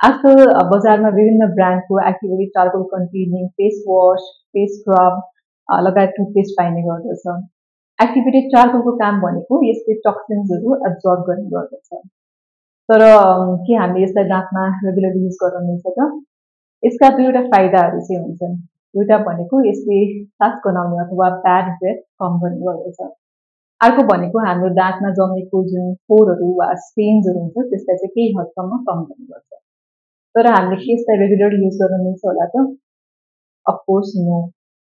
आजकल बजारमा विभिन्न ब्रान्डको activated charcoal containing face wash, face scrub लगायत टुथपेस्ट पाइने गर्दछ। एक्टिभेटेड चारकोलको काम भनेको यसले टक्सिन्सहरू एब्जर्ब गर्ने गर्दछ। तर के हामीले यसलाई दाँतमा रेगुलरली युज गर्न मिल्छ त? यसका दुईवटा फाइदाहरू चाहिँ हुन्छन्। एउटा भनेको यसले सास गनाउने अथवा ब्याड ब्रेथ कम गर्ने गर्दछ। अर्को भनेको हाम्रो दाँतमा जमेको जुन फोहोरहरू वा स्टेन्सहरू हुन्छ त्यसलाई चाहिँ केही हदसम्म कम गर्ने गर्छ। तर हामीले के यसलाई रेगुलरली युज गर्न मिल्छ होला त? Of course no.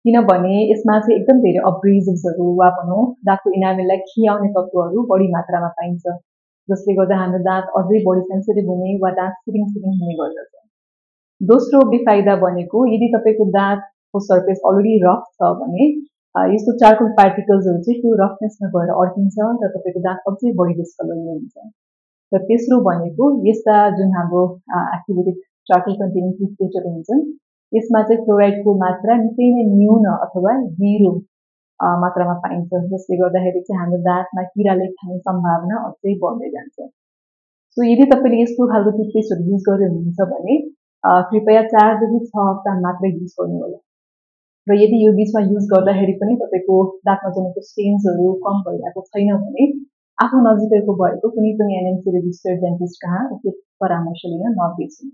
किनभने यसमा चाहिँ एकदम धेरै अब्रेजिभ्सहरू वा भनौँ दाँतको इनामेललाई खियाउने तत्त्वहरू बढी मात्रामा पाइन्छ, जसले गर्दा हाम्रो दाँत अझै बढी सेन्सिटिभ हुने वा दाँत सिरिङ सिरिङ हुने गर्दछ। दोस्रो बेफाइदा भनेको यदि तपाईँको दाँतको सर्फेस अलरेडी रफ छ भने यस्तो चारकोल पार्टिकल्सहरू चाहिँ त्यो रफनेसमा गएर अड्किन्छ र तपाईँको दाँत अझै बढी डिस्कलर हुन्छ। र तेस्रो भनेको यस्ता जुन हाम्रो एक्टिभेटेड चारकोल कन्टेनिङ टुथपेस्टहरू हुन्छन् यसमा चाहिँ फ्लोराइडको मात्रा निकै नै न्यून अथवा 0 मात्रामा पाइन्छ, जसले गर्दाखेरि चाहिँ हाम्रो दाँतमा किराले खाने सम्भावना अझै बढ्दै जान्छ। सो यदि तपाईँले यस्तो खालको टुथपेस्टहरू युज गर्दै हुनुहुन्छ भने कृपया 4 देखि 6 हप्ता मात्रै युज गर्नुहोला। र यदि यो बिचमा युज गर्दाखेरि पनि तपाईँको दाँतमा जमेको स्टेन्सहरू कम भइरहेको छैन भने आफू नजिकैको भएको कुनै पनि एनएमसी रेजिस्टर्ड डेन्टिस्ट कहाँ उपयुक्त परामर्श लिन नबिर्सनु।